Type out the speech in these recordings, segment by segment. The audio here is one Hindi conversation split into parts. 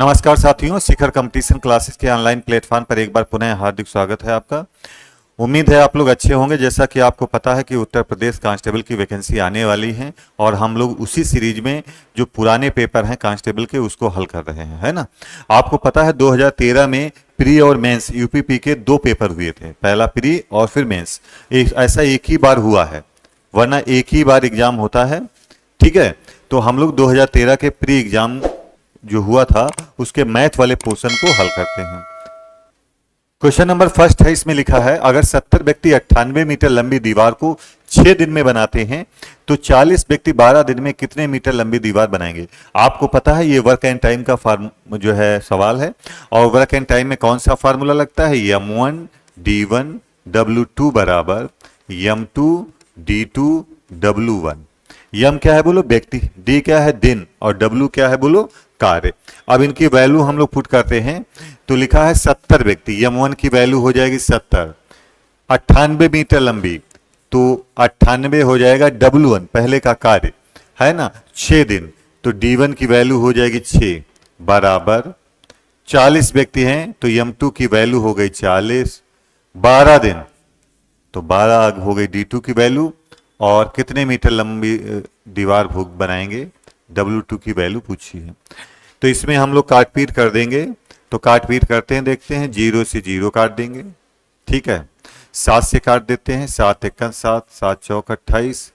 नमस्कार साथियों, शिखर कंपटीशन क्लासेस के ऑनलाइन प्लेटफॉर्म पर एक बार पुनः हार्दिक स्वागत है आपका। उम्मीद है आप लोग अच्छे होंगे। जैसा कि आपको पता है कि उत्तर प्रदेश कांस्टेबल की वैकेंसी आने वाली है और हम लोग उसी सीरीज में जो पुराने पेपर हैं कांस्टेबल के उसको हल कर रहे हैं, है ना। आपको पता है 2013 में प्री और मेंस यूपीपी के 2 पेपर हुए थे, पहला प्री और फिर मेंस। ऐसा एक ही बार हुआ है, वरना एक ही बार एग्जाम होता है, ठीक है। तो हम लोग 2013 के प्री एग्जाम जो हुआ था उसके मैथ वाले पोर्शन को हल करते हैं। क्वेश्चन नंबर फर्स्ट है, इसमें लिखा है अगर 70 व्यक्ति 98 मीटर लंबी दीवार को 6 दिन में बनाते हैं तो 40 व्यक्ति 12 दिन में कितने मीटर लंबी दीवार बनाएंगे। आपको पता है ये वर्क एंड टाइम का जो है सवाल है, और वर्क एंड टाइम में कौन सा फार्मूला लगता है, m1 d1 w2 बराबर m2 d2 w1। यम क्या है बोलो व्यक्ति, डी क्या है दिन, और डब्ल्यू क्या है बोलो कार्य। अब इनकी वैल्यू हम लोग पुट करते हैं तो लिखा है 70 व्यक्ति, m1 की वैल्यू हो जाएगी 70, 98 मीटर लंबी तो 98 हो जाएगा w1 पहले का कार्य, है ना, 6 दिन तो d1 की वैल्यू हो जाएगी 6 बराबर 40 व्यक्ति हैं तो m2 की वैल्यू हो गई 40, 12 दिन तो 12 हो गई d2 की वैल्यू, और कितने मीटर लंबी दीवार भूख बनाएंगे, W2 की वैल्यू पूछी है। तो इसमें हम लोग काट पीट कर देंगे, तो काट पीट करते हैं, देखते हैं 0 से 0 काट देंगे, ठीक है। 7 से काट देते हैं, 7 एकन 7, 7 चौक 28,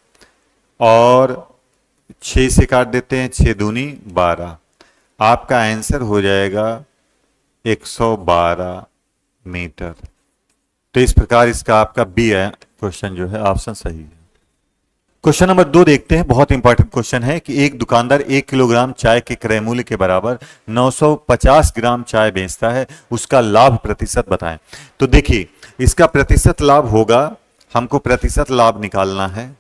और 6 से काट देते हैं, 6 दूनी 12। आपका आंसर हो जाएगा 112 मीटर। तो इस प्रकार इसका आपका बी क्वेश्चन जो है ऑप्शन सही है। क्वेश्चन नंबर 2 देखते हैं, बहुत इंपॉर्टेंट क्वेश्चन है कि एक दुकानदार 1 किलोग्राम चाय के क्रय मूल्य के बराबर 950 ग्राम चाय बेचता है, उसका लाभ प्रतिशत बताएं। तो देखिए इसका प्रतिशत लाभ होगा, हमको प्रतिशत लाभ निकालना है,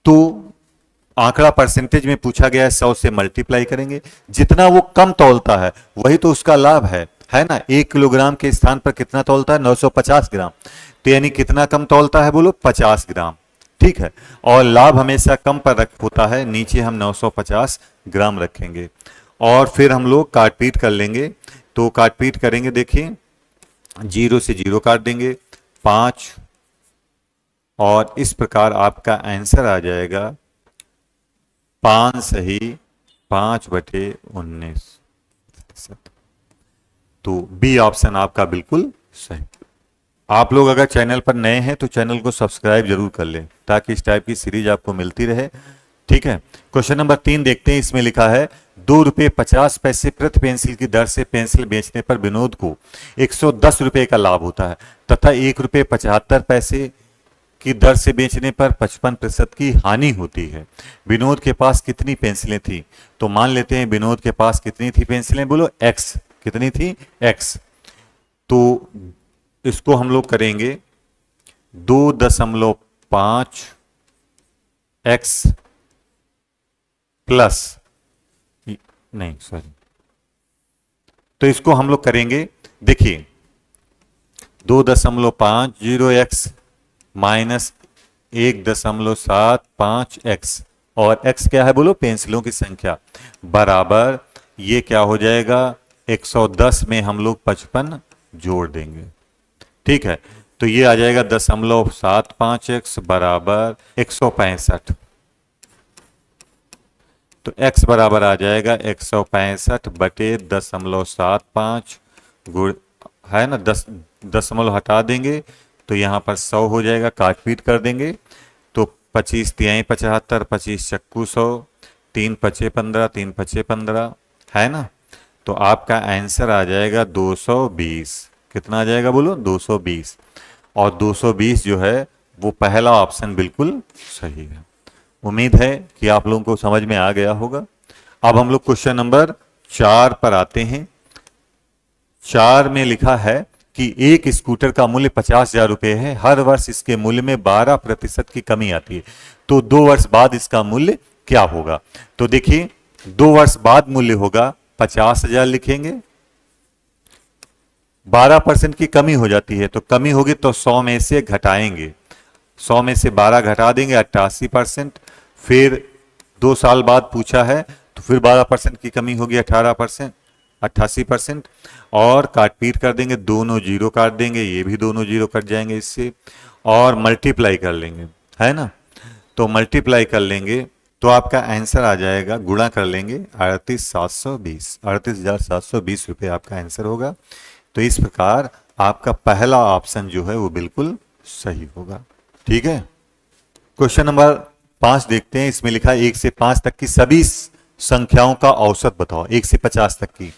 तो आंकड़ा परसेंटेज में पूछा गया है, 100 से मल्टीप्लाई करेंगे, जितना वो कम तौलता है वही तो उसका लाभ है ना। 1 किलोग्राम के स्थान पर कितना तौलता है, 950 ग्राम, तो यानी कितना कम तौलता है बोलो, 50 ग्राम, ठीक है। और लाभ हमेशा कम पर होता है, नीचे हम 950 ग्राम रखेंगे, और फिर हम लोग काट पीट कर लेंगे। तो काट पीट करेंगे, देखिए 0 से 0 काट देंगे, 5, और इस प्रकार आपका आंसर आ जाएगा 5 सही 5/19। तो बी ऑप्शन आपका बिल्कुल सही। आप लोग अगर चैनल पर नए हैं तो चैनल को सब्सक्राइब जरूर कर लें ताकि इस टाइप की सीरीज आपको मिलती रहे, ठीक है। क्वेश्चन नंबर 3 देखते हैं, इसमें लिखा है 2 रुपये 50 पैसे प्रति पेंसिल की दर से पेंसिल बेचने पर विनोद को 110 रुपये का लाभ होता है तथा 1 रुपये 75 पैसे की दर से बेचने पर 55% की हानि होती है। विनोद के पास कितनी पेंसिलें थी। तो मान लेते हैं विनोद के पास कितनी थी पेंसिलें, बोलो x, कितनी थी x। तो इसको हम लोग करेंगे 2.5 x प्लस, नहीं सॉरी, तो इसको हम लोग करेंगे, देखिए 2.50x माइनस 1.75x, और x क्या है बोलो, पेंसिलों की संख्या, बराबर ये क्या हो जाएगा 110 में हम लोग 55 जोड़ देंगे, ठीक है। तो ये आ जाएगा 0.75x बराबर 165, तो x बराबर आ जाएगा 165/0.75 गुण, है ना, 10 दशमलव हटा देंगे तो यहाँ पर 100 हो जाएगा, काट पीट कर देंगे तो 25 तिहाई 75, 25 चक्कू 100, 3 पचे 15, 3 पचे 15, है ना। तो आपका आंसर आ जाएगा 220। कितना आ जाएगा बोलो, 220, और 220 जो है वो पहला ऑप्शन बिल्कुल सही है। उम्मीद है कि आप लोगों को समझ में आ गया होगा। अब हम लोग क्वेश्चन नंबर 4 पर आते हैं। 4 में लिखा है कि एक स्कूटर का मूल्य 50,000 रुपये है, हर वर्ष इसके मूल्य में 12% की कमी आती है, तो 2 वर्ष बाद इसका मूल्य क्या होगा। तो देखिए 2 वर्ष बाद मूल्य होगा 50,000 लिखेंगे, 12% की कमी हो जाती है, तो कमी होगी तो 100 में से घटाएंगे, 100 में से 12 घटा देंगे 88%। फिर 2 साल बाद पूछा है तो फिर 12% की कमी होगी 18%, 88%। और काट पीट कर देंगे, दोनों जीरो काट देंगे, ये भी दोनों जीरो कट जाएंगे इससे, और मल्टीप्लाई कर लेंगे, है ना। तो मल्टीप्लाई कर लेंगे तो आपका आंसर आ जाएगा, गुणा कर लेंगे 38,720 रुपये आपका आंसर होगा। तो इस प्रकार आपका पहला ऑप्शन जो है वो बिल्कुल सही होगा। ठीक है। क्वेश्चन नंबर 5 देखते हैं। इसमें लिखा है 1 से 5 तक की सभी संख्याओं का औसत बताओ, 1 से 50 तक की।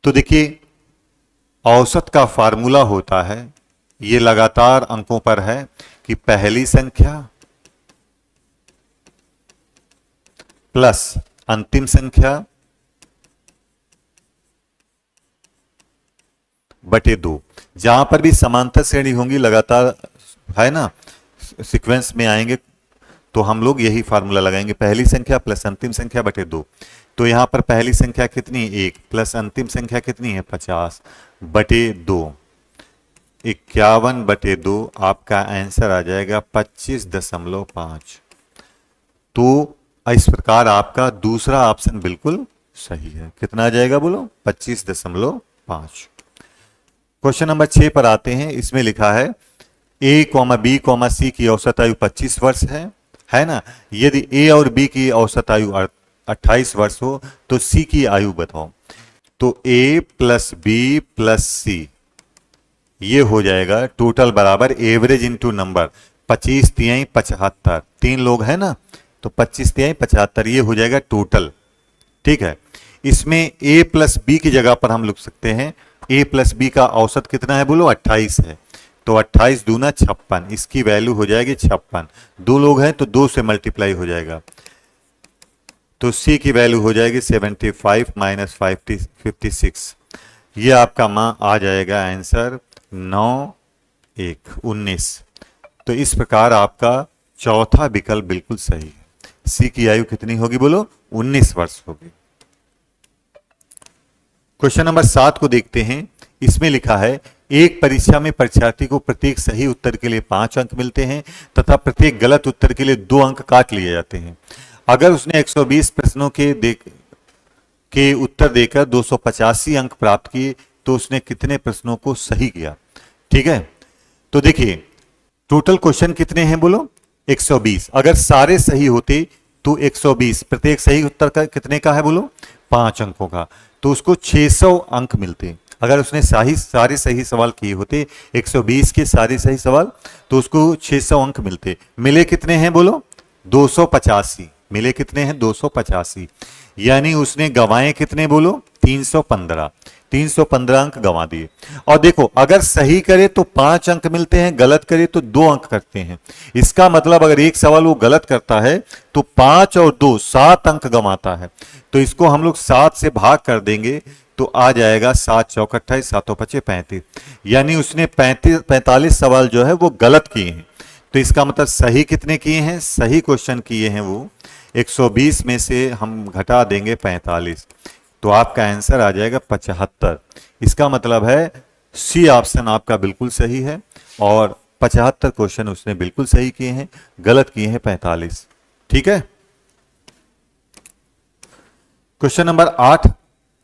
तो देखिए, औसत का फार्मूला होता है, ये लगातार अंकों पर है, कि पहली संख्या प्लस अंतिम संख्या बटे 2। जहां पर भी समांतर श्रेणी होंगी, लगातार, है ना, सीक्वेंस में आएंगे, तो हम लोग यही फार्मूला लगाएंगे, पहली संख्या प्लस अंतिम संख्या बटे 2। तो यहां पर पहली संख्या कितनी, 1, प्लस अंतिम संख्या कितनी है, 50 बटे 2, 51 बटे 2। आपका आंसर आ जाएगा 25.5। तो इस प्रकार आपका दूसरा ऑप्शन बिल्कुल सही है। कितना आ जाएगा बोलो, 25.5। क्वेश्चन नंबर 6 पर आते हैं। इसमें लिखा है A, B, C की औसत आयु 25 वर्ष है ना। यदि A और B की औसत आयु 28 वर्ष हो तो C की आयु बताओ। तो A plus B plus C ये हो जाएगा टोटल बराबर एवरेज इंटू नंबर, 25 तिहाई 75, 3 लोग हैं ना, तो 25 तिहाई 75 ये हो जाएगा टोटल। ठीक है। इसमें A प्लस बी की जगह पर हम लिख सकते हैं, A प्लस बी का औसत कितना है बोलो, 28 है। तो 28 दूना 56, इसकी वैल्यू हो जाएगी 56। 2 लोग हैं तो 2 से मल्टीप्लाई हो जाएगा, तो C की वैल्यू हो जाएगी 75 माइनस 56। ये आपका आ जाएगा आंसर 19। तो इस प्रकार आपका चौथा विकल्प बिल्कुल सही है। C की आयु कितनी होगी बोलो, 19 वर्ष होगी। क्वेश्चन नंबर 7 को देखते हैं। इसमें लिखा है एक परीक्षा में परीक्षार्थी को प्रत्येक सही उत्तर के लिए 5 अंक मिलते हैं तथा प्रत्येक गलत उत्तर के लिए 2 अंक काट लिए जाते हैं। अगर उसने 120 प्रश्नों के उत्तर देकर 285 अंक प्राप्त किए तो उसने कितने प्रश्नों को सही किया। ठीक है। तो देखिए, टोटल क्वेश्चन कितने हैं बोलो, 120। अगर सारे सही होते तो 120, प्रत्येक सही उत्तर का कितने का है बोलो, 5 अंकों का, तो उसको 600 अंक मिलते। अगर उसने सारे सही सवाल किए होते, 120 के सारे सही सवाल, तो उसको 600 अंक मिलते। मिले कितने हैं बोलो, 285। मिले कितने हैं, 285। यानी उसने गंवाए कितने बोलो, 315। 315 अंक गंवा दिए। और देखो, अगर सही करे तो 5 अंक मिलते हैं, गलत करे तो 2 अंक करते हैं। इसका मतलब अगर एक सवाल वो गलत करता है तो 5 और 2 7 अंक गंवाता है। तो इसको हम लोग 7 से भाग कर देंगे तो आ जाएगा 7 चौक 28, 7 5 35। यानी उसने 45 सवाल जो है वो गलत किए हैं। तो इसका मतलब सही कितने किए हैं, सही क्वेश्चन किए हैं वो 120 में से हम घटा देंगे 45, तो आपका आंसर आ जाएगा 75। इसका मतलब है सी ऑप्शन आपका बिल्कुल सही है और 75 क्वेश्चन उसने बिल्कुल सही किए हैं, गलत किए हैं 45। ठीक है। क्वेश्चन नंबर 8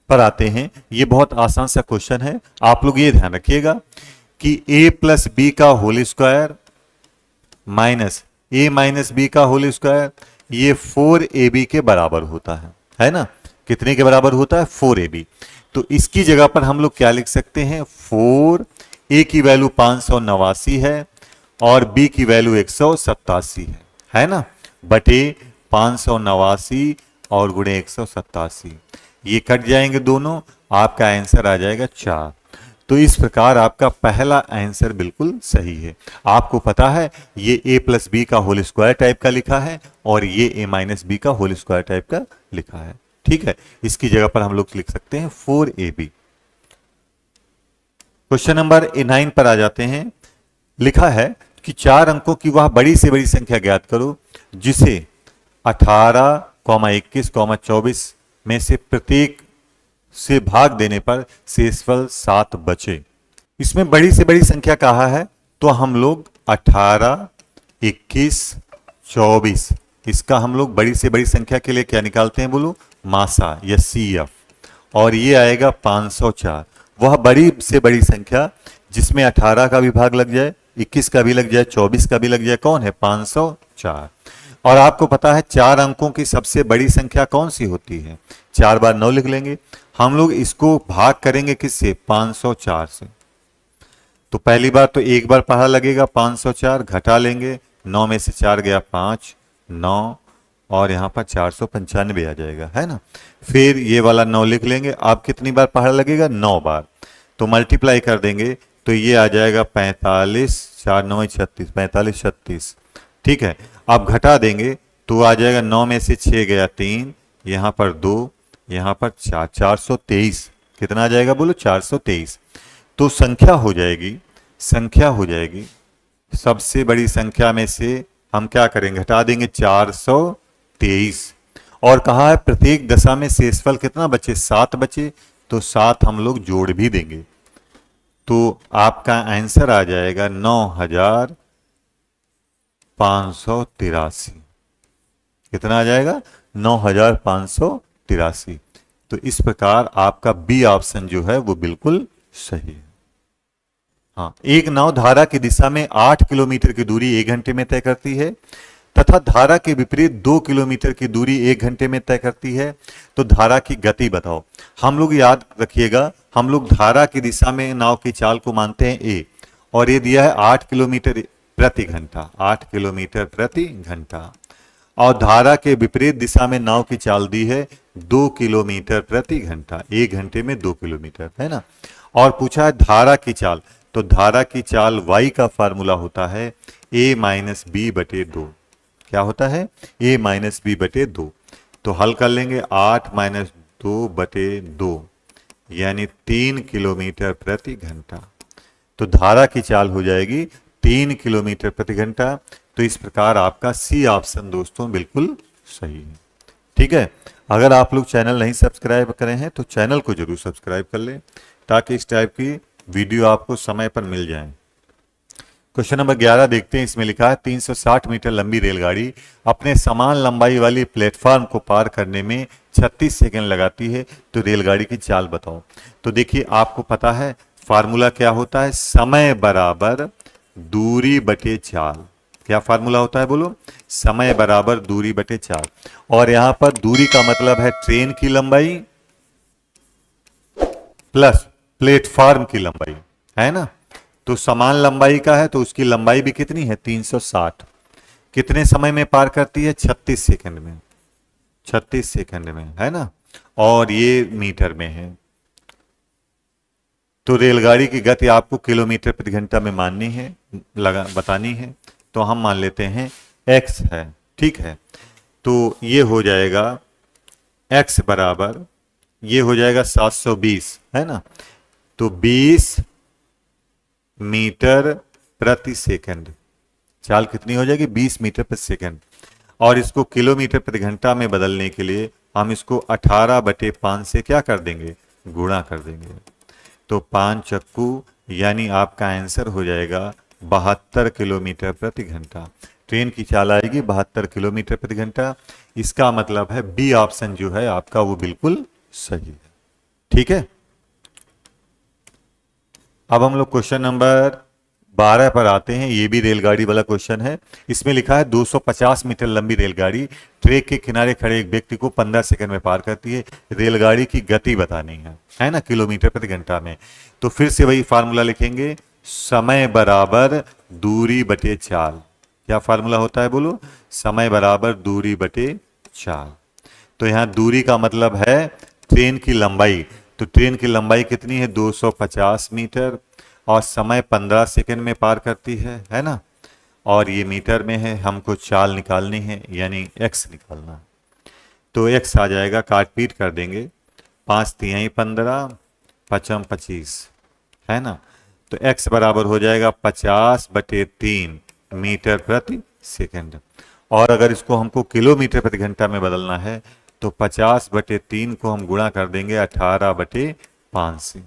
पर आते हैं। ये बहुत आसान सा क्वेश्चन है, आप लोग ये ध्यान रखिएगा कि a प्लस बी का whole square minus a minus B का होल स्क्वायर ये 4ab के बराबर होता है ना। कितने के बराबर होता है, 4ab। तो इसकी जगह पर हम लोग क्या लिख सकते हैं, 4, a की वैल्यू 589 है और b की वैल्यू 187 है ना, बटे 589 और गुणे 187, ये कट जाएंगे दोनों, आपका आंसर आ जाएगा 4। तो इस प्रकार आपका पहला आंसर बिल्कुल सही है। आपको पता है ये a प्लस बी का होल स्क्वायर टाइप का लिखा है और ये a माइनस बी का होल स्क्वायर टाइप का लिखा है। ठीक है। इसकी जगह पर हम लोग लिख सकते हैं 4ab। क्वेश्चन नंबर 9 पर आ जाते हैं। लिखा है कि 4 अंकों की वह बड़ी से बड़ी संख्या ज्ञात करो जिसे 18, 21, 24 में से प्रत्येक से भाग देने पर शेषफल 7 बचे। इसमें बड़ी से बड़ी संख्या कहा है तो हम लोग 18, 21, 24 इसका हम लोग बड़ी से बड़ी संख्या के लिए क्या निकालते हैं बोलो, मासा या CF, और ये आएगा 504। वह बड़ी से बड़ी संख्या जिसमें 18 का भी भाग लग जाए, 21 का भी लग जाए, 24 का भी लग जाए, कौन है? 504। और आपको पता है 4 अंकों की सबसे बड़ी संख्या कौन सी होती है? 4 बार 9 लिख लेंगे। हम लोग इसको भाग करेंगे किससे? 504 से। तो पहली बार तो एक बार पहाड़ा लगेगा 504, घटा लेंगे, 9 में से 4 गया 5, 9, और यहाँ पर 495 आ जाएगा, है ना। फिर ये वाला 9 लिख लेंगे। अब कितनी बार पहाड़ा लगेगा? 9 बार। तो मल्टीप्लाई कर देंगे तो ये आ जाएगा 45, 4 9 36, 45 36। ठीक है, अब घटा देंगे तो आ जाएगा 9 में से 6 गया 3, यहाँ पर 2, यहाँ पर 4, 423। कितना आ जाएगा बोलो? 423। तो संख्या हो जाएगी सबसे बड़ी संख्या में से हम क्या करेंगे? घटा देंगे 423। और कहा है प्रत्येक दशा में शेषफल कितना बचे? 7 बचे, तो 7 हम लोग जोड़ भी देंगे, तो आपका आंसर आ जाएगा 9583। कितना आ जाएगा? 9583। तो इस प्रकार आपका बी ऑप्शन जो है वो बिल्कुल सही है। हाँ, एक नाव धारा की दिशा में 8 किलोमीटर की दूरी 1 घंटे में तय करती है तथा धारा के विपरीत 2 किलोमीटर की दूरी 1 घंटे में तय करती है, तो धारा की गति बताओ। हम लोग याद रखिएगा, हम लोग धारा की दिशा में नाव की चाल को मानते हैं ए, और ये दिया है 8 किलोमीटर प्रति घंटा, 8 किलोमीटर प्रति घंटा। और धारा के विपरीत दिशा में नाव की चाल दी है 2 किलोमीटर प्रति घंटा, 1 घंटे में 2 किलोमीटर, है ना। और पूछा है धारा की चाल, तो धारा की चाल y का फार्मूला होता है a माइनस बी बटे 2। क्या होता है? a माइनस बी बटे 2। तो हल कर लेंगे, 8 माइनस 2 बटे 2 यानी 3 किलोमीटर प्रति घंटा। तो धारा की चाल हो जाएगी 3 किलोमीटर प्रति घंटा। तो इस प्रकार आपका सी ऑप्शन दोस्तों बिल्कुल सही है। ठीक है, अगर आप लोग चैनल नहीं सब्सक्राइब करें हैं तो चैनल को जरूर सब्सक्राइब कर लें ताकि इस टाइप की वीडियो आपको समय पर मिल जाए। क्वेश्चन नंबर 11 देखते हैं। इसमें लिखा है 360 मीटर लंबी रेलगाड़ी अपने समान लंबाई वाली प्लेटफॉर्म को पार करने में 36 सेकंड लगाती है, तो रेलगाड़ी की चाल बताओ। तो देखिए आपको पता है फार्मूला क्या होता है? समय बराबर दूरी बटे चाल। क्या फार्मूला होता है बोलो? समय बराबर दूरी बटे चाल। और यहां पर दूरी का मतलब है ट्रेन की लंबाई प्लस प्लेटफॉर्म की लंबाई, है ना। तो समान लंबाई का है तो उसकी लंबाई भी कितनी है? 360। कितने समय में पार करती है? 36 सेकंड में, 36 सेकंड में, है ना। और ये मीटर में है। तो रेलगाड़ी की गति आपको किलोमीटर प्रति घंटा में माननी है, बतानी है। तो हम मान लेते हैं x है, ठीक है। तो ये हो जाएगा x बराबर, ये हो जाएगा 720, है ना। तो 20 मीटर प्रति सेकंड, चाल कितनी हो जाएगी? 20 मीटर प्रति सेकंड। और इसको किलोमीटर प्रति घंटा में बदलने के लिए हम इसको 18/5 से क्या कर देंगे? गुणा कर देंगे। तो 5 चक्कू यानी आपका आंसर हो जाएगा 72 किलोमीटर प्रति घंटा। ट्रेन की चाल आएगी 72 किलोमीटर प्रति घंटा। इसका मतलब है बी ऑप्शन जो है आपका वो बिल्कुल सही है। ठीक है, अब हम लोग क्वेश्चन नंबर 12 पर आते हैं। ये भी रेलगाड़ी वाला क्वेश्चन है। इसमें लिखा है 250 मीटर लंबी रेलगाड़ी ट्रैक के किनारे खड़े एक व्यक्ति को 15 सेकंड में पार करती है। रेलगाड़ी की गति बतानी है ना, किलोमीटर प्रति घंटा में। तो फिर से वही फार्मूला लिखेंगे, समय बराबर दूरी बटे चाल। क्या फार्मूला होता है बोलो? समय बराबर दूरी बटे चाल। तो यहाँ दूरी का मतलब है ट्रेन की लंबाई। तो ट्रेन की लंबाई कितनी है? 250 मीटर, और समय 15 सेकंड में पार करती है ना। और ये मीटर में है, हमको चाल निकालनी है यानी x निकालना। तो x आ जाएगा, काट पीट कर देंगे, 5 तिहाई 15, 5 25, है ना। तो x बराबर हो जाएगा 50/3 मीटर प्रति सेकंड। और अगर इसको हमको किलोमीटर प्रति घंटा में बदलना है तो 50/3 को हम गुणा कर देंगे 18/5 से,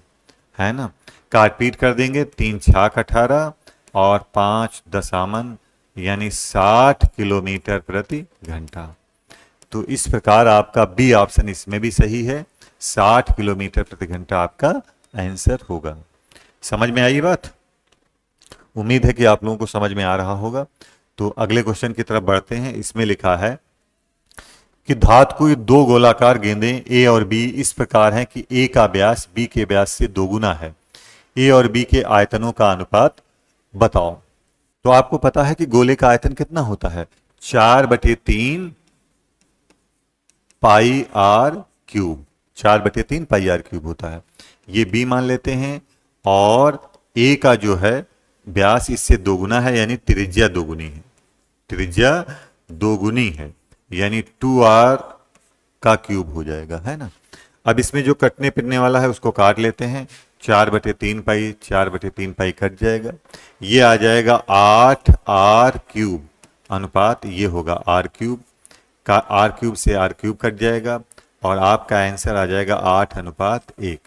है ना। काट पीट कर देंगे, 3 छाक 18 और 5 दशामन यानी 60 किलोमीटर प्रति घंटा। तो इस प्रकार आपका बी ऑप्शन इसमें भी सही है, 60 किलोमीटर प्रति घंटा आपका आंसर होगा। समझ में आई बात? उम्मीद है कि आप लोगों को समझ में आ रहा होगा। तो अगले क्वेश्चन की तरफ बढ़ते हैं। इसमें लिखा है कि धातु की दो गोलाकार गेंदें ए और बी इस प्रकार हैं कि ए का व्यास बी के व्यास से दोगुना है। ए और बी के आयतनों का अनुपात बताओ। तो आपको पता है कि गोले का आयतन कितना होता है, 4/3 pi r cube, 4/3 pi r cube होता है। ये बी मान लेते हैं और ए का जो है व्यास इससे दोगुना है, यानी त्रिज्या दोगुनी है, त्रिज्या दोगुनी है, यानी 2r का क्यूब हो जाएगा, है ना। अब इसमें जो कटने पिटने वाला है उसको काट लेते हैं, 4/3 पाई 4/3 पाई कट जाएगा, ये आ जाएगा 8r क्यूब अनुपात ये होगा आर क्यूब का, आर क्यूब से आर क्यूब कट जाएगा और आपका आंसर आ जाएगा 8:1।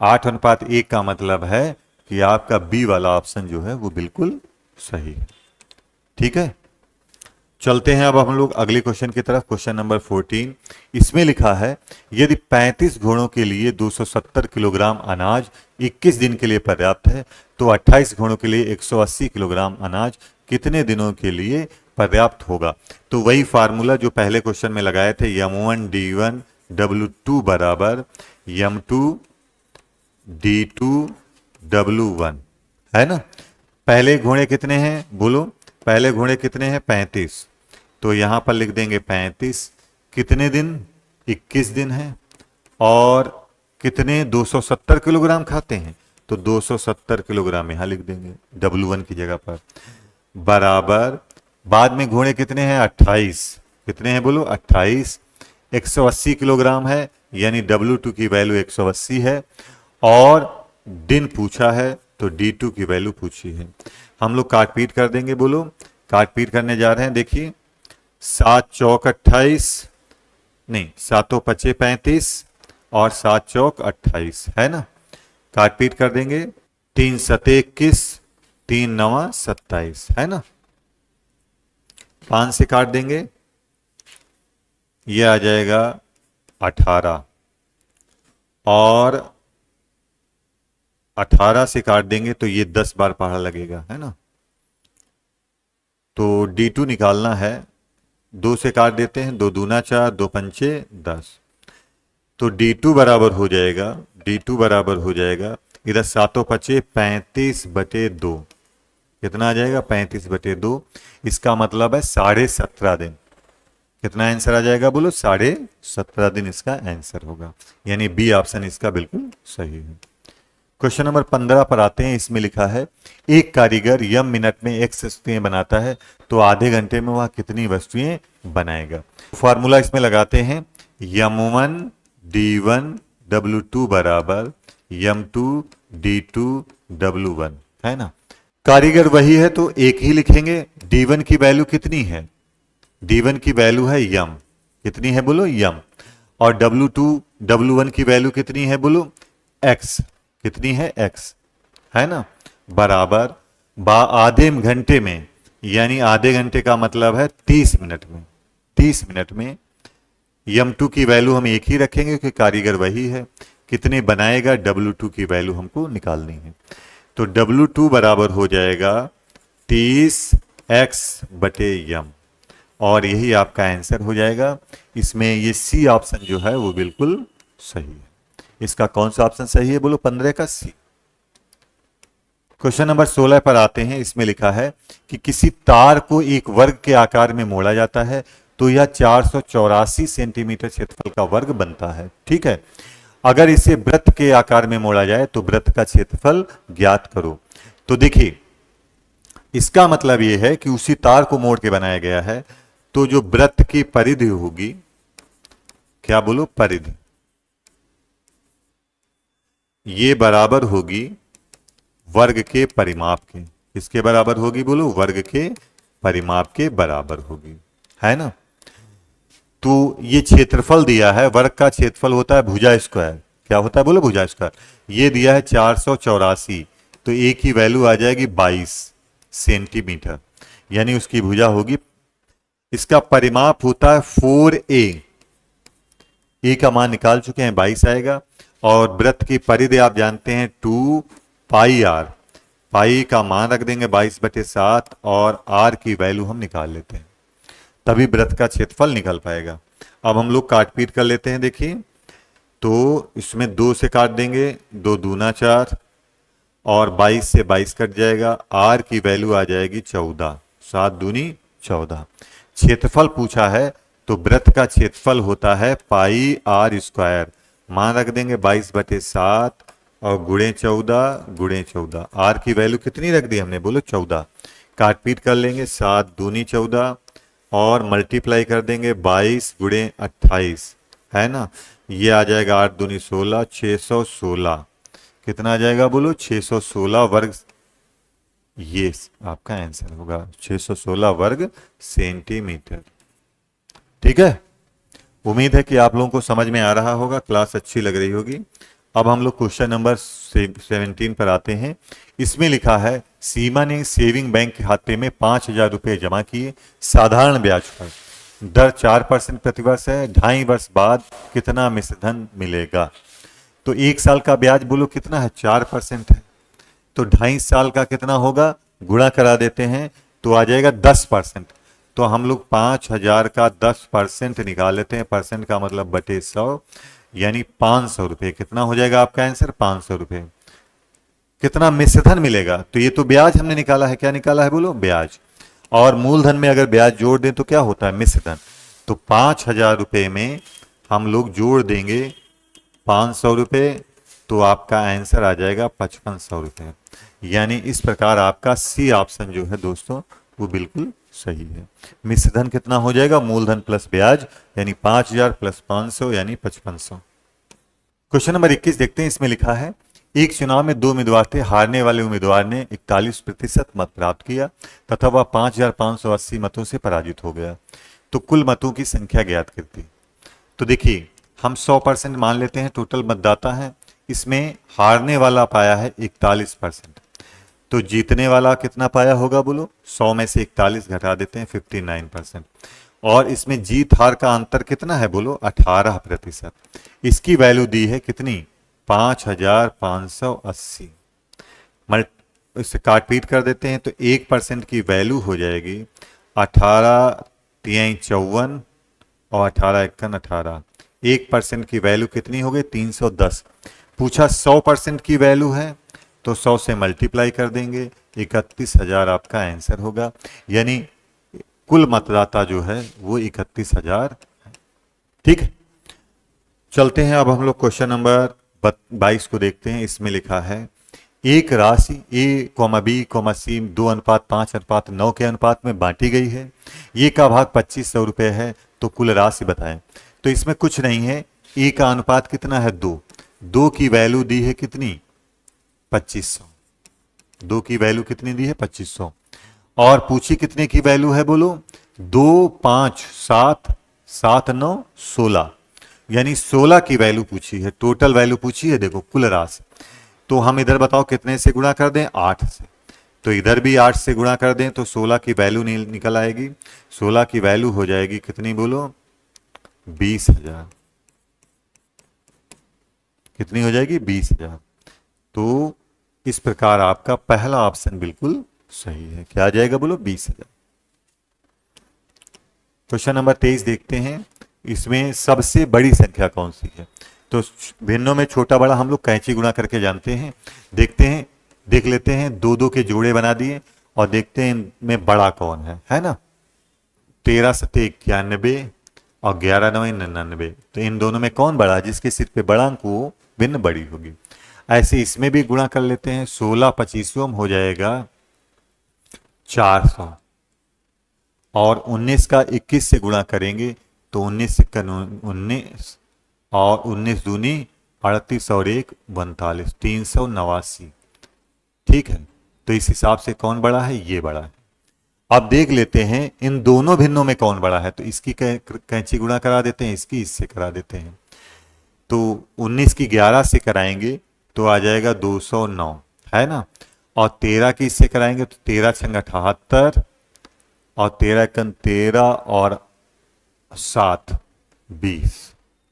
8:1 का मतलब है कि आपका बी वाला ऑप्शन जो है वो बिल्कुल सही है। ठीक है, चलते हैं अब हम लोग अगले क्वेश्चन की तरफ। क्वेश्चन नंबर 14, इसमें लिखा है यदि 35 घोड़ों के लिए 270 किलोग्राम अनाज 21 दिन के लिए पर्याप्त है तो 28 घोड़ों के लिए 180 किलोग्राम अनाज कितने दिनों के लिए पर्याप्त होगा। तो वही फार्मूला जो पहले क्वेश्चन में लगाए थे, m1 d1 w2 बराबर m2 d2 w1, है ना। पहले घोड़े कितने हैं बोलो, पहले घोड़े कितने हैं 35, तो यहां पर लिख देंगे 35, कितने दिन 21 दिन है, और कितने 270 किलोग्राम खाते हैं तो 270 किलोग्राम यहां लिख देंगे W1 की जगह पर, बराबर बाद में घोड़े कितने हैं 28, कितने हैं बोलो 28, 180 किलोग्राम है यानी W2 की वैल्यू 180 है, और दिन पूछा है तो D2 की वैल्यू पूछी है। हम लोग काट पीट कर देंगे, बोलो काट पीट करने जा रहे हैं। देखिए 7 चौक 28, नहीं 7 पचे 35 और 7 चौक 28, है ना। काट पीट कर देंगे, 3 सते 21, 3 नवा 27, है ना। 5 से काट देंगे, यह आ जाएगा 18, और 18 से काट देंगे तो ये 10 बार पहाड़ा लगेगा, है ना। तो D2 निकालना है, 2 से काट देते हैं, 2 दूना 4, 2 पंचे 10, तो D2 बराबर हो जाएगा, D2 बराबर हो जाएगा इधर 7 पचे 35/2, कितना आ जाएगा 35/2, इसका मतलब है 17.5 दिन। कितना आंसर आ जाएगा बोलो 17.5 दिन इसका आंसर होगा, यानी बी ऑप्शन इसका बिल्कुल सही है। क्वेश्चन नंबर 15 पर आते हैं। इसमें लिखा है एक कारीगर यम मिनट में x वस्तुएं बनाता है तो आधे घंटे में वह कितनी वस्तुएं बनाएगा। फॉर्मूला इसमें लगाते हैं, m1 d1 w2 बराबर m2 d2 w1, है ना। कारीगर वही है तो एक ही लिखेंगे। d1 की वैल्यू कितनी है, d1 की वैल्यू है यम, कितनी है बोलो यम, और w2 w1 की वैल्यू कितनी है बोलो x, कितनी है x, है ना, बराबर आधे घंटे में, यानी आधे घंटे का मतलब है 30 मिनट में, 30 मिनट में m2 की वैल्यू हम एक ही रखेंगे क्योंकि कारीगर वही है, कितने बनाएगा w2 की वैल्यू हमको निकालनी है, तो w2 बराबर हो जाएगा 30x/m, और यही आपका आंसर हो जाएगा। इसमें ये सी ऑप्शन जो है वो बिल्कुल सही है। इसका कौन सा ऑप्शन सही है बोलो 15 का सी। क्वेश्चन नंबर 16 पर आते हैं। इसमें लिखा है कि किसी तार को एक वर्ग के आकार में मोड़ा जाता है तो यह 484 सेंटीमीटर क्षेत्रफल का वर्ग बनता है। ठीक है, अगर इसे वृत्त के आकार में मोड़ा जाए तो वृत्त का क्षेत्रफल ज्ञात करो। तो देखिए इसका मतलब यह है कि उसी तार को मोड़ के बनाया गया है, तो जो वृत्त की परिधि होगी, क्या बोलो परिधि, ये बराबर होगी वर्ग के परिमाप के। किसके बराबर होगी बोलो वर्ग के परिमाप के बराबर होगी, है ना। तो ये क्षेत्रफल दिया है, वर्ग का क्षेत्रफल होता है भुजा स्क्वायर, क्या होता है बोलो भुजा स्क्वायर, ये दिया है 484, तो एक ही वैल्यू आ जाएगी 22 सेंटीमीटर, यानी उसकी भुजा होगी इसका परिमाप होता है 4a। ए का मान निकाल चुके हैं 22 आएगा। और वृत्त की परिधि आप जानते हैं 2πr। पाई का मान रख देंगे 22/7 और r की वैल्यू हम निकाल लेते हैं, तभी वृत्त का क्षेत्रफल निकल पाएगा। अब हम लोग काट पीट कर लेते हैं। देखिए तो इसमें 2 से काट देंगे, 2 दूना 4 और 22 से 22 कट जाएगा। r की वैल्यू आ जाएगी 14, 7 दूनी 14। क्षेत्रफल पूछा है तो वृत्त का क्षेत्रफल होता है पाई r स्क्वायर। मान रख देंगे 22/7 और गुणे 14 r की वैल्यू कितनी रख दी हमने, बोलो 14। काट पीट कर लेंगे, 7 दूनी 14 और मल्टीप्लाई कर देंगे 22 गुणे 28, है ना। ये आ जाएगा 8 दूनी 16, 616। कितना आ जाएगा बोलो, 616 वर्ग। ये आपका आंसर होगा 616 वर्ग सेंटीमीटर। ठीक है, उम्मीद है कि आप लोगों को समझ में आ रहा होगा, क्लास अच्छी लग रही होगी। अब हम लोग क्वेश्चन नंबर 17 पर आते हैं। इसमें लिखा है सीमा ने सेविंग बैंक के खाते में 5,000 रुपये जमा किए साधारण ब्याज पर। दर 4% प्रतिवर्ष है। 2.5 वर्ष बाद कितना मिश्रधन मिलेगा। तो 1 साल का ब्याज बोलो कितना है, 4% है। तो 2.5 साल का कितना होगा, गुणा करा देते हैं तो आ जाएगा 10%। तो हम लोग 5,000 का 10% निकाल लेते हैं। परसेंट का मतलब बटे 100, यानी 500 रुपये। कितना हो जाएगा आपका आंसर, 500 रुपये। कितना मिश्रधन मिलेगा, तो ये तो ब्याज हमने निकाला है। क्या निकाला है बोलो, ब्याज। और मूलधन में अगर ब्याज जोड़ दें तो क्या होता है, मिश्रधन। तो 5,000 रुपये में हम लोग जोड़ देंगे 500 रुपये, तो आपका आंसर आ जाएगा 5500 रुपये। यानी इस प्रकार आपका सी ऑप्शन जो है दोस्तों वो बिल्कुल सही है। मिश्रधन कितना हो जाएगा, मूलधन प्लस ब्याज, यानी 5,000 प्लस 500 यानी 5500। क्वेश्चन नंबर 21 देखते हैं। इसमें लिखा है एक चुनाव में 2 उम्मीदवार थे। हारने वाले उम्मीदवार ने 41% मत प्राप्त किया तथा वह 5,580 मतों से पराजित हो गया। तो कुल मतों की संख्या ज्ञात करती। तो देखिए हम 100% मान लेते हैं टोटल मतदाता है। इसमें हारने वाला पाया है 41%, तो जीतने वाला कितना पाया होगा बोलो, 100 में से 41 घटा देते हैं 59%। और इसमें जीत हार का अंतर कितना है बोलो, 18%। इसकी वैल्यू दी है कितनी, 5,580। इससे काट पीट कर देते हैं तो 1% की वैल्यू हो जाएगी 18×3=54 और 18×1=18। 1% की वैल्यू कितनी हो गई, 310। पूछा 100% की वैल्यू है तो 100 से मल्टीप्लाई कर देंगे, 31,000 आपका आंसर होगा। यानी कुल मतदाता जो है वो 31,000 है। ठीक है, चलते हैं अब हम लोग क्वेश्चन नंबर 22 को देखते हैं। इसमें लिखा है एक राशि a, b, c 2:5:9 के अनुपात में बांटी गई है। ये का भाग 2,500 रुपये है, तो कुल राशि बताएं। तो इसमें कुछ नहीं है, a का अनुपात कितना है 2। 2 की वैल्यू दी है कितनी, 2,500। 2 की वैल्यू कितनी दी है, 2,500। और पूछी कितने की वैल्यू है बोलो, 2, 5, 7, 7, 9, 16, यानी 16 की वैल्यू पूछी है। टोटल वैल्यू पूछी है, देखो कुल राशि। तो हम इधर बताओ कितने से गुणा कर दें, 8 से। तो इधर भी 8 से गुणा कर दें तो 16 की वैल्यू निकल आएगी। 16 की वैल्यू हो जाएगी कितनी बोलो, 20,000। कितनी हो जाएगी, 20,000। तो इस प्रकार आपका पहला ऑप्शन बिल्कुल सही है। क्या आ जाएगा बोलो, 20,000। क्वेश्चन नंबर 23 देखते हैं। इसमें सबसे बड़ी संख्या कौन सी है। तो भिन्नों में छोटा बड़ा हम लोग कैंची गुणा करके जानते हैं। देखते हैं, देख लेते हैं। 2-2 के जोड़े बना दिए और देखते हैं इनमें बड़ा कौन है ना। 13×7=91 और 11×9=99। तो इन दोनों में कौन बड़ा है, जिसके सिर पे बड़ा अंक वो भिन्न बड़ी होगी। ऐसे इसमें भी गुणा कर लेते हैं। 16×25 हो जाएगा 400 और 19 का 21 से गुणा करेंगे तो 19 से 19 और 19 दूनी 38 और 1 42, 389। ठीक है, तो इस हिसाब से कौन बड़ा है, ये बड़ा है। अब देख लेते हैं इन दोनों भिन्नों में कौन बड़ा है। तो इसकी कैंची गुणा करा देते हैं, इसकी इससे करा देते हैं। तो 19 की 11 से कराएंगे तो आ जाएगा 209, है ना। और 13 की इससे कराएंगे तो 13×6=78 और 13 और 7 20,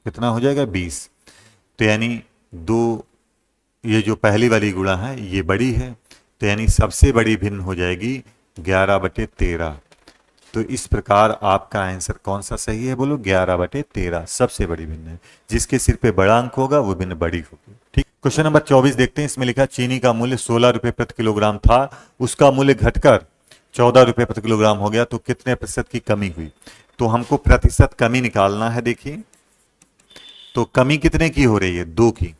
कितना हो जाएगा 20। तो यानी दो, ये जो पहली वाली गुणा है ये बड़ी है, तो यानी सबसे बड़ी भिन्न हो जाएगी 11/13। तो इस प्रकार आपका आंसर कौन सा सही है बोलो, 11/13 सबसे बड़ी भिन्न है। जिसके सिर पे बड़ा अंक होगा वो भिन्न बड़ी होगी। ठीक, क्वेश्चन नंबर 24 देखते हैं। इसमें लिखा चीनी का मूल्य 16 रुपए प्रति किलोग्राम था, उसका मूल्य घटकर 14 रुपए प्रति किलोग्राम हो गया, तो कितने प्रतिशत की कमी हुई। तो हमको प्रतिशत कमी निकालना है। देखिए तो कमी कितने की हो रही है, 2 की।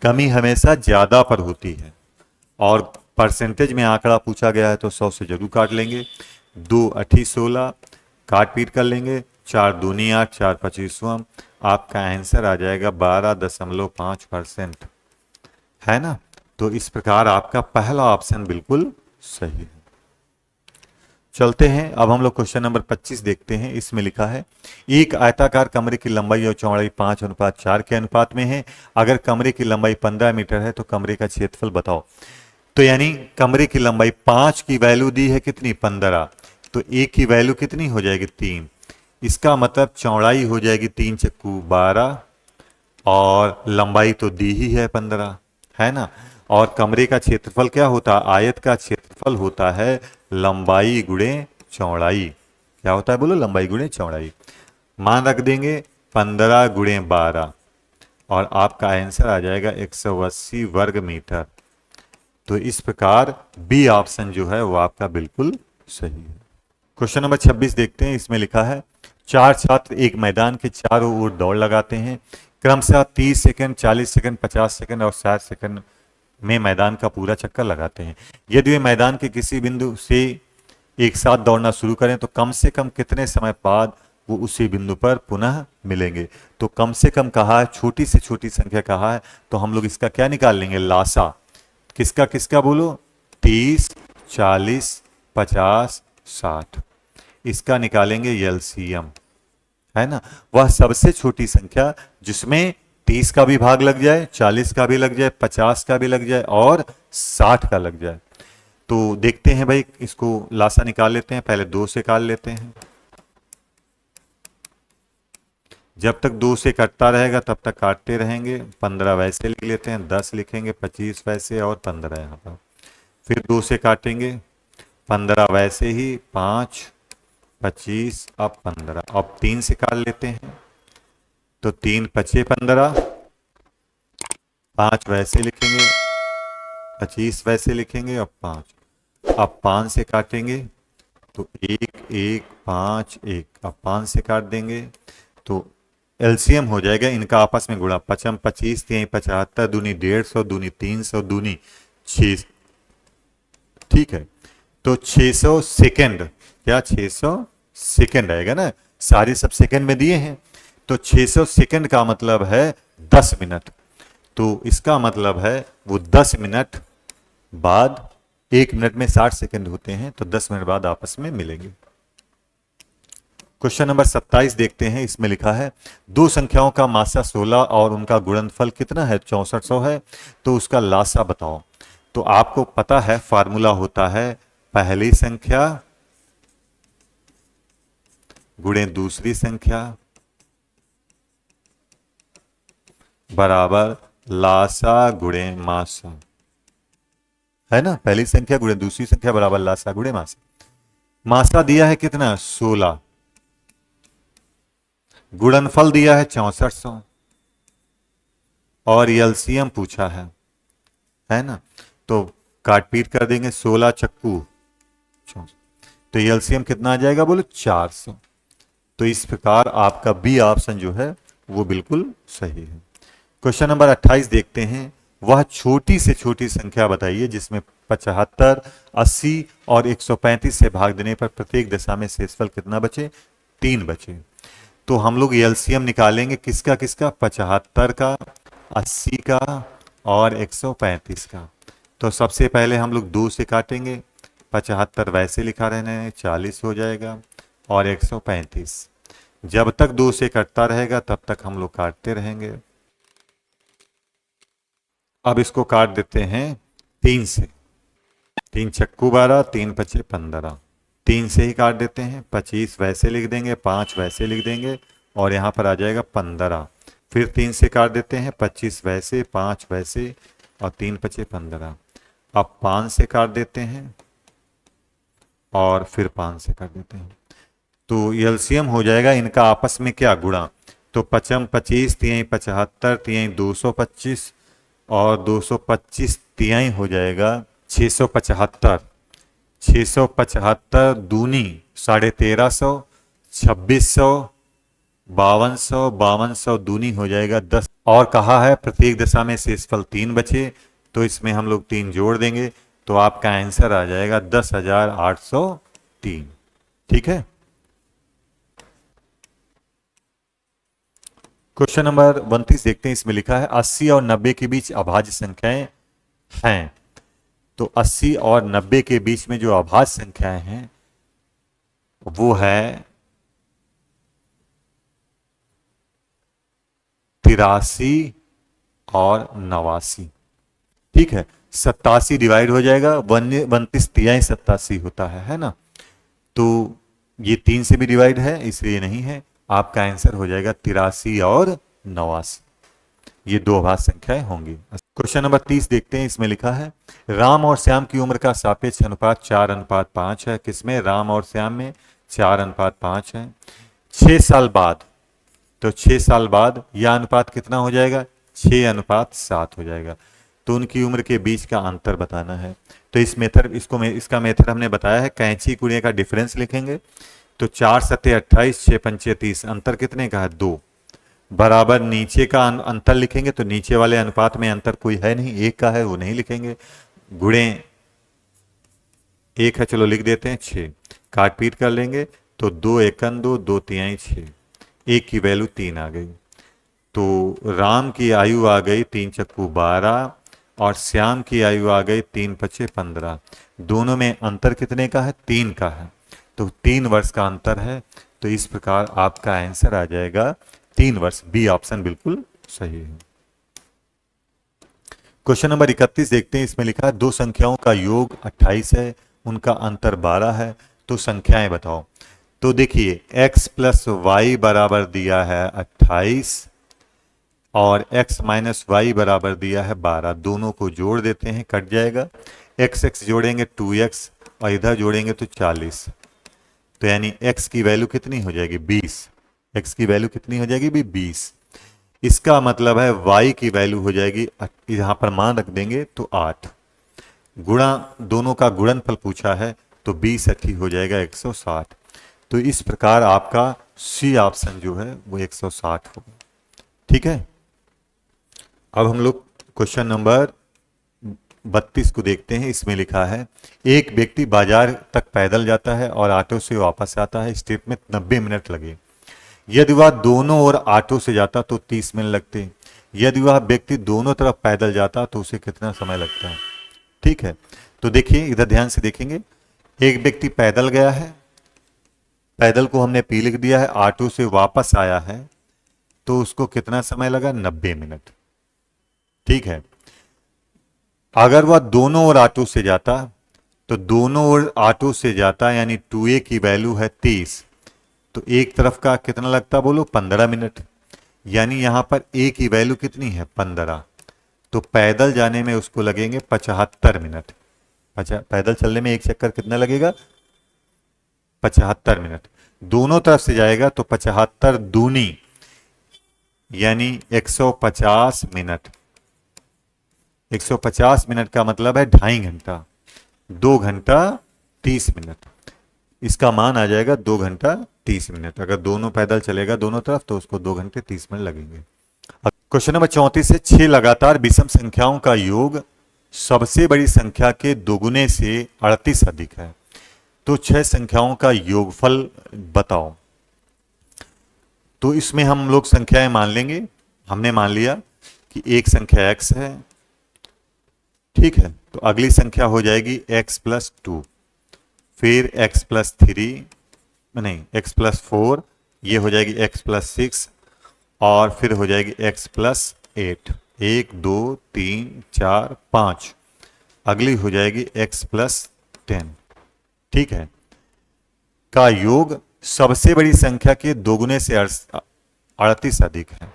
कमी हमेशा ज्यादा पर होती है, और परसेंटेज में आंकड़ा पूछा गया है तो 100 से जरूर काट लेंगे। 2 अठी 16, काट पीट कर लेंगे, 4 दूनी 8, 4 25वां, आपका आंसर आ जाएगा 12.5%, है ना। तो इस प्रकार आपका पहला ऑप्शन बिल्कुल सही है। चलते हैं अब हम लोग क्वेश्चन नंबर 25 देखते हैं। इसमें लिखा है एक आयताकार कमरे की लंबाई और चौड़ाई 5:4 के अनुपात में है। अगर कमरे की लंबाई 15 मीटर है तो कमरे का क्षेत्रफल बताओ। तो यानी कमरे की लंबाई 5 की वैल्यू दी है कितनी, 15, तो एक की वैल्यू कितनी हो जाएगी 3। इसका मतलब चौड़ाई हो जाएगी 3 चक्कू 12, और लंबाई तो दी ही है 15, है ना। और कमरे का क्षेत्रफल क्या होता है, आयत का क्षेत्रफल होता है लंबाई गुणे चौड़ाई। क्या होता है बोलो, लंबाई गुणे चौड़ाई। मान रख देंगे 15 गुणे 12, और आपका आंसर आ जाएगा 180 वर्ग मीटर। तो इस प्रकार बी ऑप्शन जो है वो आपका बिल्कुल सही है। क्वेश्चन नंबर 26 देखते हैं। इसमें लिखा है 4 छात्र एक मैदान के चारों ओर दौड़ लगाते हैं, क्रमशः 30 सेकंड, 40 सेकंड, 50 सेकंड और 60 सेकंड में मैदान का पूरा चक्कर लगाते हैं। यदि वे मैदान के किसी बिंदु से एक साथ दौड़ना शुरू करें तो कम से कम कितने समय बाद वो उसी बिंदु पर पुनः मिलेंगे। तो कम से कम कहा है, छोटी से छोटी संख्या कहा है, तो हम लोग इसका क्या निकाल लेंगे, लासा। किसका किसका बोलो, 30, 40, 50, 60, इसका निकालेंगे एलसीएम, है ना। वह सबसे छोटी संख्या जिसमें 30 का भी भाग लग जाए, 40 का भी लग जाए, 50 का भी लग जाए और 60 का लग जाए। तो देखते हैं भाई, इसको लासा निकाल लेते हैं। पहले 2 से काट लेते हैं, जब तक 2 से कटता रहेगा तब तक काटते रहेंगे। 15 वैसे लिख लेते हैं, 10 लिखेंगे, 25 वैसे और 15 यहाँ पर। फिर 2 से काटेंगे, 15 वैसे ही, 5, 25, अब 15। अब 3 से काट लेते हैं, तो 3 पचे 15, 5 वैसे लिखेंगे, 25 वैसे लिखेंगे, अब 5। अब 5 से काटेंगे तो 1, 1, 5, 1, अब 5 से काट देंगे तो एलसीएम हो जाएगा इनका आपस में गुणा, 55, 25, 3, 75, दूनी 150, दूनी 300, दूनी 6। ठीक है, तो 600 सेकेंड, क्या 600 सेकेंड आएगा ना, सारे सब सेकेंड में दिए हैं। तो 600 सेकेंड का मतलब है 10 मिनट। तो इसका मतलब है वो 10 मिनट बाद, 1 मिनट में 60 सेकेंड होते हैं, तो 10 मिनट बाद आपस में मिलेंगे। क्वेश्चन नंबर 27 देखते हैं। इसमें लिखा है दो संख्याओं का मासा 16 और उनका गुणनफल कितना है, 6400 है, तो उसका लासा बताओ। तो आपको पता है फार्मूला होता है पहली संख्या गुणे दूसरी संख्या बराबर लासा गुणे मासा, है ना। पहली संख्या गुणे दूसरी संख्या बराबर लासा गुणे मासा। मासा दिया है कितना, 16, गुणनफल दिया है 6400, और एलसीएम पूछा है ना। तो काट पीट कर देंगे, 16 चक्कू 64, तो एलसीएम कितना आ जाएगा बोलो, 400। तो इस प्रकार आपका बी ऑप्शन जो है वो बिल्कुल सही है। क्वेश्चन नंबर 28 देखते हैं। वह छोटी से छोटी संख्या बताइए जिसमें 75, 80 और 135 से भाग देने पर प्रत्येक दशा में शेषफल कितना बचे, 3 बचे। तो हम लोग एलसीएम निकालेंगे किसका किसका, 75 का, 80 का और 135 का। तो सबसे पहले हम लोग 2 से काटेंगे, 75 वैसे लिखा रहने, 40 हो जाएगा, और 135। जब तक 2 से कटता रहेगा तब तक हम लोग काटते रहेंगे। अब इसको काट देते हैं 3 से, 3 चक्कू 12, 3 पचे 15, 3 से ही काट देते हैं, 25 वैसे लिख देंगे, 5 वैसे लिख देंगे और यहाँ पर आ जाएगा 15। फिर 3 से काट देते हैं, 25 वैसे, 5 वैसे और 3 पचे 15। अब 5 से काट देते हैं और फिर 5 से काट देते हैं, तो एलसीएम हो जाएगा इनका आपस में क्या, गुणा। तो पचम 25, तिहाई 75, तिहाई 225 और 225 तिहाई हो जाएगा 675। 675 दूनी 1350, 2600, 5200, 5200 दूनी हो जाएगा 10। और कहा है प्रत्येक दशा में शेषफल 3 बचे, तो इसमें हम लोग 3 जोड़ देंगे तो आपका आंसर आ जाएगा 10,803। ठीक है। क्वेश्चन नंबर 29 देखते हैं, इसमें लिखा है 80 और 90 के बीच अभाज्य संख्याएं हैं। तो 80 और 90 के बीच में जो अभाज्य संख्याएं हैं वो है 83 और 89। ठीक है, 87 डिवाइड हो जाएगा, 29 तिहाई 87 होता है ना। तो ये 3 से भी डिवाइड है इसलिए नहीं है, आपका आंसर हो जाएगा 83 और 89। ये दो अभाज्य संख्याएं होंगी। क्वेश्चन नंबर 30 देखते हैं, इसमें लिखा है राम और श्याम की उम्र का सापेक्ष अनुपात 4:5 है। किसमें, राम और श्याम में 4:5 है। 6 साल बाद, तो 6 साल बाद यह अनुपात कितना हो जाएगा, 6:7 हो जाएगा। तो उनकी उम्र के बीच का अंतर बताना है। तो इस मेथड इसका मेथड हमने बताया है, कैंची कुड़िए का डिफरेंस लिखेंगे। तो 4 सत्ते 28, 6 पंचे 30, अंतर कितने का है, 2। बराबर नीचे का अंतर लिखेंगे, तो नीचे वाले अनुपात में अंतर कोई है नहीं, 1 का है, वो नहीं लिखेंगे। गुणे 1 है, चलो लिख देते हैं 6। काट पीट कर लेंगे तो 2 एकन 2, 2 तिहाई 6, 1 की वैल्यू 3 आ गई। तो राम की आयु आ गई 3 चक्कू 12 और श्याम की आयु आ गई 3 पचे 15। दोनों में अंतर कितने का है, 3 का है। तो 3 वर्ष का अंतर है। तो इस प्रकार आपका आंसर आ जाएगा 3 वर्ष। बी ऑप्शन बिल्कुल सही है। क्वेश्चन नंबर 31 देखते हैं, इसमें लिखा है दो संख्याओं का योग 28 है, उनका अंतर 12 है, तो संख्याएं बताओ। तो देखिए x प्लस वाई बराबर दिया है 28 और x माइनस वाई बराबर दिया है 12। दोनों को जोड़ देते हैं, कट जाएगा। x जोड़ेंगे 2x और इधर जोड़ेंगे तो 40। तो यानी x की वैल्यू कितनी हो जाएगी, 20। x की वैल्यू कितनी हो जाएगी भी 20। इसका मतलब है y की वैल्यू हो जाएगी, यहां पर मान रख देंगे तो 8। गुणा, दोनों का गुणनफल पूछा है, तो 20 अठी हो जाएगा 160। तो इस प्रकार आपका सी ऑप्शन जो है वो 160 होगा। ठीक है। अब हम लोग क्वेश्चन नंबर 32 को देखते हैं, इसमें लिखा है एक व्यक्ति बाजार तक पैदल जाता है और ऑटो से वापस आता है, इस ट्रिप में 90 मिनट लगे। यदि वह दोनों ओर ऑटो से जाता तो 30 मिनट लगते। यदि वह व्यक्ति दोनों तरफ पैदल जाता तो उसे कितना समय लगता है। ठीक है, तो देखिए इधर ध्यान से देखेंगे। एक व्यक्ति पैदल गया है, पैदल को हमने पी लिख दिया है, ऑटो से वापस आया है तो उसको कितना समय लगा, 90 मिनट। ठीक है। अगर वह दोनों ओर ऑटो से जाता तो दोनों ओर ऑटो से जाता यानी 2a की वैल्यू है 30, तो एक तरफ का कितना लगता बोलो, 15 मिनट। यानी यहां पर a की वैल्यू कितनी है, 15। तो पैदल जाने में उसको लगेंगे 75 मिनट। पैदल चलने में एक चक्कर कितना लगेगा, 75 मिनट। दोनों तरफ से जाएगा तो 75 दूनी यानी 150 मिनट। 150 मिनट का मतलब है 2.5 घंटा, 2 घंटा 30 मिनट। इसका मान आ जाएगा 2 घंटा 30 मिनट। अगर दोनों पैदल चलेगा दोनों तरफ तो उसको 2 घंटे 30 मिनट लगेंगे। क्वेश्चन नंबर 34 है 6 लगातार विषम संख्याओं का योग सबसे बड़ी संख्या के दोगुने से 38 अधिक है। तो 6 संख्याओं का योगफल बताओ। तो इसमें हम लोग संख्याएं मान लेंगे। हमने मान लिया कि एक संख्या x है, ठीक है। तो अगली संख्या हो जाएगी x प्लस 2, फिर x प्लस 3, नहीं x प्लस 4, ये हो जाएगी x प्लस 6 और फिर हो जाएगी x प्लस 8। 1 2 3 4 5। अगली हो जाएगी x प्लस 10। ठीक है। का योग सबसे बड़ी संख्या के दोगुने से 38 अधिक है।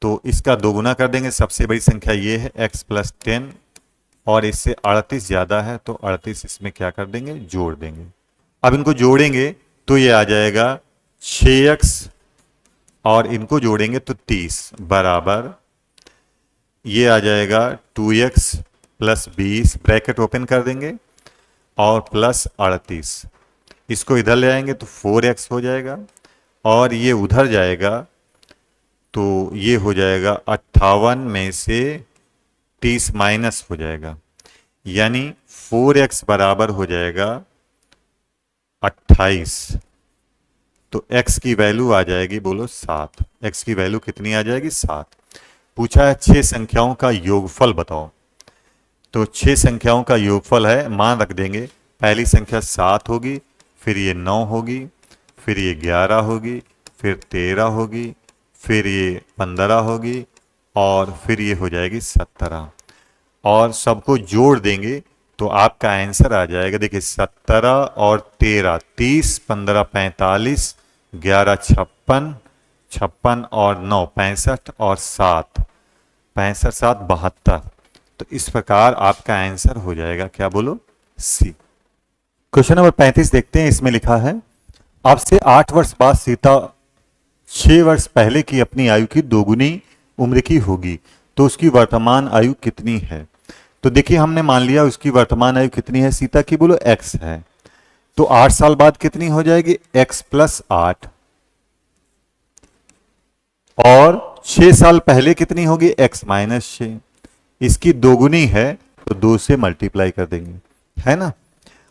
तो इसका दोगुना कर देंगे, सबसे बड़ी संख्या ये है x प्लस 10 और इससे 38 ज्यादा है तो 38 इसमें क्या कर देंगे, जोड़ देंगे। अब इनको जोड़ेंगे तो ये आ जाएगा 6x और इनको जोड़ेंगे तो 30 बराबर ये आ जाएगा 2x प्लस 20 ब्रैकेट ओपन कर देंगे और प्लस 38। इसको इधर ले आएंगे तो 4x हो जाएगा और ये उधर जाएगा तो ये हो जाएगा 58 में से 30 माइनस हो जाएगा, यानी 4x बराबर हो जाएगा 28। तो x की वैल्यू आ जाएगी, बोलो 7। x की वैल्यू कितनी आ जाएगी, 7। पूछा है 6 संख्याओं का योगफल बताओ। तो 6 संख्याओं का योगफल है, मान रख देंगे। पहली संख्या 7 होगी, फिर ये 9 होगी, फिर ये 11 होगी, फिर 13 होगी, फिर ये 15 होगी और फिर ये हो जाएगी 17 और सबको जोड़ देंगे तो आपका आंसर आ जाएगा। देखिए 17 और 13 30, 15 45, 11 56, 56 और 9 65 और 7 65 7 72। तो इस प्रकार आपका आंसर हो जाएगा क्या, बोलो, सी। क्वेश्चन नंबर 35 देखते हैं। इसमें लिखा है अब से 8 वर्ष बाद सीता 6 वर्ष पहले की अपनी आयु की दोगुनी उम्र की होगी तो उसकी वर्तमान आयु कितनी है। तो देखिए हमने मान लिया उसकी वर्तमान आयु कितनी है सीता की, बोलो x है। तो 8 साल बाद कितनी हो जाएगी, x प्लस 8 और 6 साल पहले कितनी होगी, x माइनस 6। इसकी दोगुनी है तो 2 से मल्टीप्लाई कर देंगे, है ना।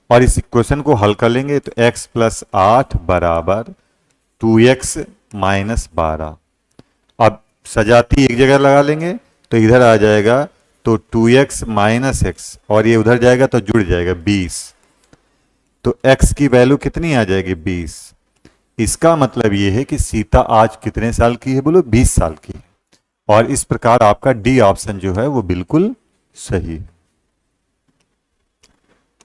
और इस इक्वेशन को हल कर लेंगे तो x प्लस 8 बराबर 2x माइनस 12। अब सजाती एक जगह लगा लेंगे तो इधर आ जाएगा तो 2x माइनस x और ये उधर जाएगा तो जुड़ जाएगा 20। तो x की वैल्यू कितनी आ जाएगी, 20। इसका मतलब ये है कि सीता आज कितने साल की है, बोलो 20 साल की है। और इस प्रकार आपका डी ऑप्शन जो है वो बिल्कुल सही है।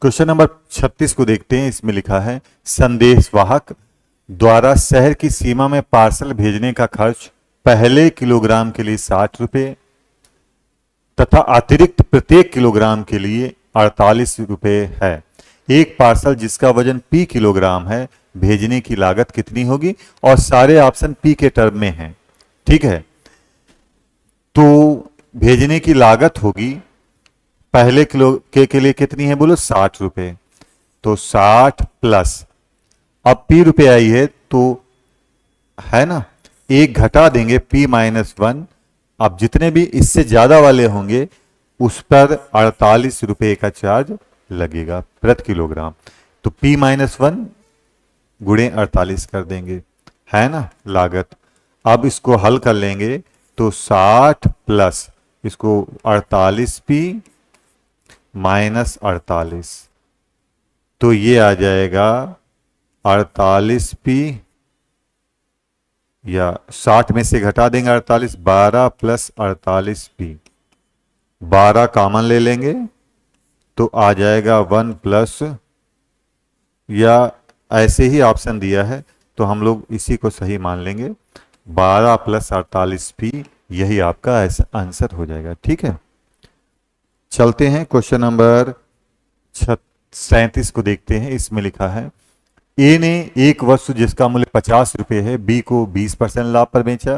क्वेश्चन नंबर 36 को देखते हैं। इसमें लिखा है संदेशवाहक द्वारा शहर की सीमा में पार्सल भेजने का खर्च पहले किलोग्राम के लिए 60 रुपए तथा अतिरिक्त प्रत्येक किलोग्राम के लिए 48 रुपए है। एक पार्सल जिसका वजन p किलोग्राम है, भेजने की लागत कितनी होगी। और सारे ऑप्शन p के टर्म में हैं, ठीक है। तो भेजने की लागत होगी पहले किलो के लिए कितनी है, बोलो 60 रुपए। तो 60 प्लस अब p रुपए आई है तो है ना, एक घटा देंगे p माइनस 1। अब जितने भी इससे ज्यादा वाले होंगे उस पर 48 रुपए का चार्ज लगेगा प्रति किलोग्राम। तो p माइनस 1 गुणे 48 कर देंगे, है ना लागत। अब इसको हल कर लेंगे तो 60 प्लस इसको 48p माइनस 48 तो ये आ जाएगा 48p या 60 में से घटा देंगे 48, 12 प्लस 48p, 12 कॉमन ले लेंगे तो आ जाएगा 1 प्लस, या ऐसे ही ऑप्शन दिया है तो हम लोग इसी को सही मान लेंगे, 12 प्लस 48p, यही आपका आंसर हो जाएगा, ठीक है। चलते हैं क्वेश्चन नंबर 37 को देखते हैं। इसमें लिखा है ए ने एक वस्तु जिसका मूल्य 50 रुपए है बी को 20% लाभ पर बेचा।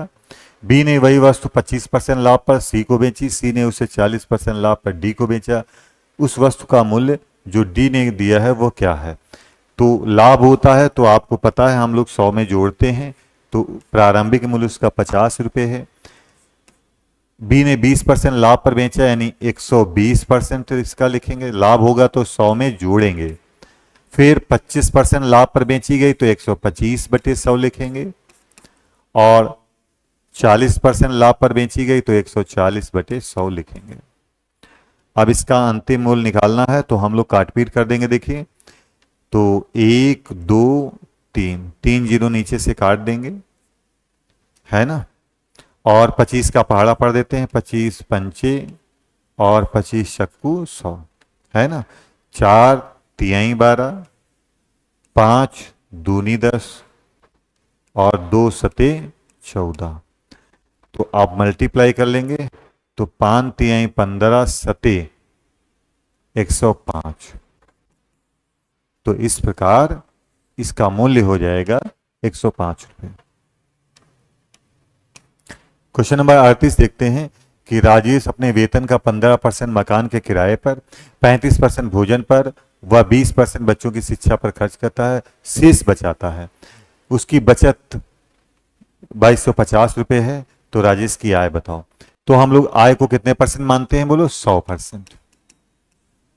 बी ने वही वस्तु 25% लाभ पर सी को बेची। सी ने उसे 40% लाभ पर डी को बेचा। उस वस्तु का मूल्य जो डी ने दिया है वो क्या है। तो लाभ होता है तो आपको पता है हम लोग 100 में जोड़ते हैं तो प्रारंभिक मूल्य उसका 50 रुपए है। बी ने 20% लाभ पर बेचा यानी 120% इसका लिखेंगे। लाभ होगा तो 100 में जोड़ेंगे। फिर 25% लाभ पर बेची गई तो 125/100 लिखेंगे और 40% लाभ पर बेची गई तो 140/100 लिखेंगे। अब इसका अंतिम मूल्य निकालना है तो हम लोग काटपीट कर देंगे। देखिए तो 1 2 3 3 जीरो नीचे से काट देंगे, है ना। और 25 का पहाड़ा पढ़ देते हैं, 25 पंचे और 25 चक्कू 100, है ना। 4 तिहाई 12, 5 दूनी 10 और 2 सते 14। तो आप मल्टीप्लाई कर लेंगे तो 5 तिहाई 15 सते 105। तो इस प्रकार इसका मूल्य हो जाएगा 105 रुपये। क्वेश्चन नंबर 38 देखते हैं कि राजेश अपने वेतन का 15% मकान के किराए पर, 35% भोजन पर व 20% बच्चों की शिक्षा पर खर्च करता है, शेष बचाता है। उसकी बचत 2250 रुपये है। तो राजेश की आय बताओ। तो हम लोग आय को कितने परसेंट मानते हैं, बोलो 100%।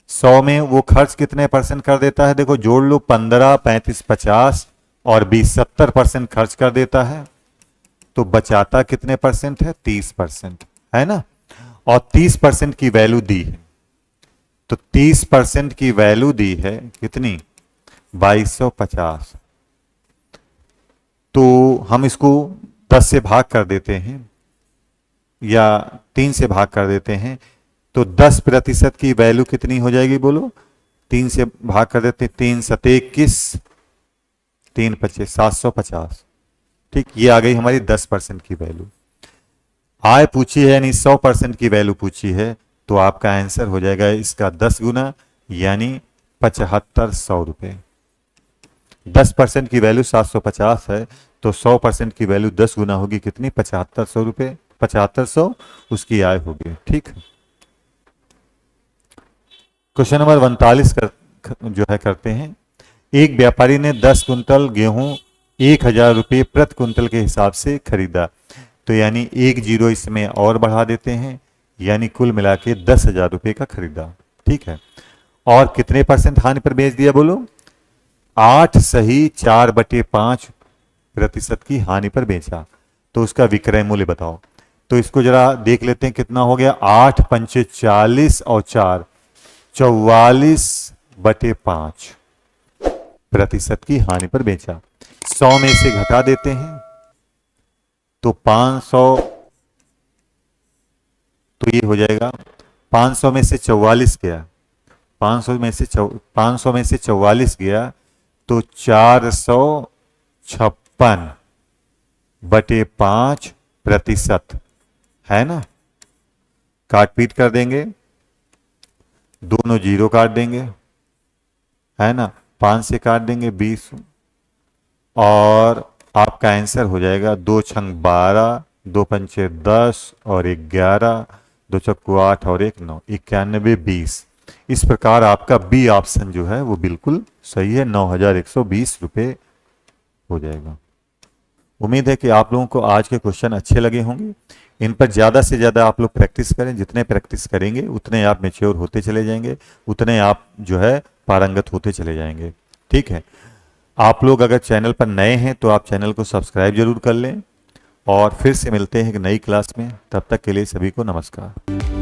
100 में वो खर्च कितने परसेंट कर देता है, देखो जोड़ लो, 15, 35, 50 और 20, 70% खर्च कर देता है। तो बचाता कितने परसेंट है, 30%, है ना। और 30% की वैल्यू दी है। तो 30% की वैल्यू दी है कितनी, 2250। तो हम इसको 10 से भाग कर देते हैं या 3 से भाग कर देते हैं। तो 10% की वैल्यू कितनी हो जाएगी, बोलो। 3 से भाग कर देते हैं, 3 सते 21, 3 25, 750। ठीक, ये आ गई हमारी 10% की वैल्यू। आय पूछी है यानी 100% की वैल्यू पूछी है। तो आपका आंसर हो जाएगा इसका 10 गुना यानी 7500 रुपये। 10% की वैल्यू 750 है तो 100% की वैल्यू 10 गुना होगी कितनी, 7500 रुपये। 7500 उसकी आय होगी। ठीक, क्वेश्चन नंबर 39 जो है करते हैं। एक व्यापारी ने 10 कुंतल गेहूं 1000 रुपये प्रति कुंतल के हिसाब से खरीदा। तो यानी 1 जीरो इसमें और बढ़ा देते हैं, यानी कुल मिला के 10,000 रुपये का खरीदा। ठीक है, और कितने परसेंट हानि पर बेच दिया, बोलो। 8 सही 4/5% की हानि पर बेचा। तो उसका विक्रय मूल्य बताओ। तो इसको जरा देख लेते हैं कितना हो गया, 8 पंचे 40 और 4 44/5% की हानि पर बेचा। 100 में से घटा देते हैं तो 500, तो ये हो जाएगा 500 में से 44 गया, 500 में से 44 गया तो 456/5%, है ना। काट पीट कर देंगे, दोनों जीरो काट देंगे, है ना। 5 से काट देंगे 20 और आपका आंसर हो जाएगा 2 छंग 12, 2 पंचे 10 और 11, 2 चक्कू 8 और 1 9, 91 20। इस प्रकार आपका बी ऑप्शन जो है वो बिल्कुल सही है, 9120 रुपये हो जाएगा। उम्मीद है कि आप लोगों को आज के क्वेश्चन अच्छे लगे होंगे। इन पर ज़्यादा से ज़्यादा आप लोग प्रैक्टिस करें। जितने प्रैक्टिस करेंगे उतने आप मैच्योर होते चले जाएंगे, उतने आप जो है पारंगत होते चले जाएंगे। ठीक है, आप लोग अगर चैनल पर नए हैं तो आप चैनल को सब्सक्राइब जरूर कर लें और फिर से मिलते हैं एक नई क्लास में। तब तक के लिए सभी को नमस्कार।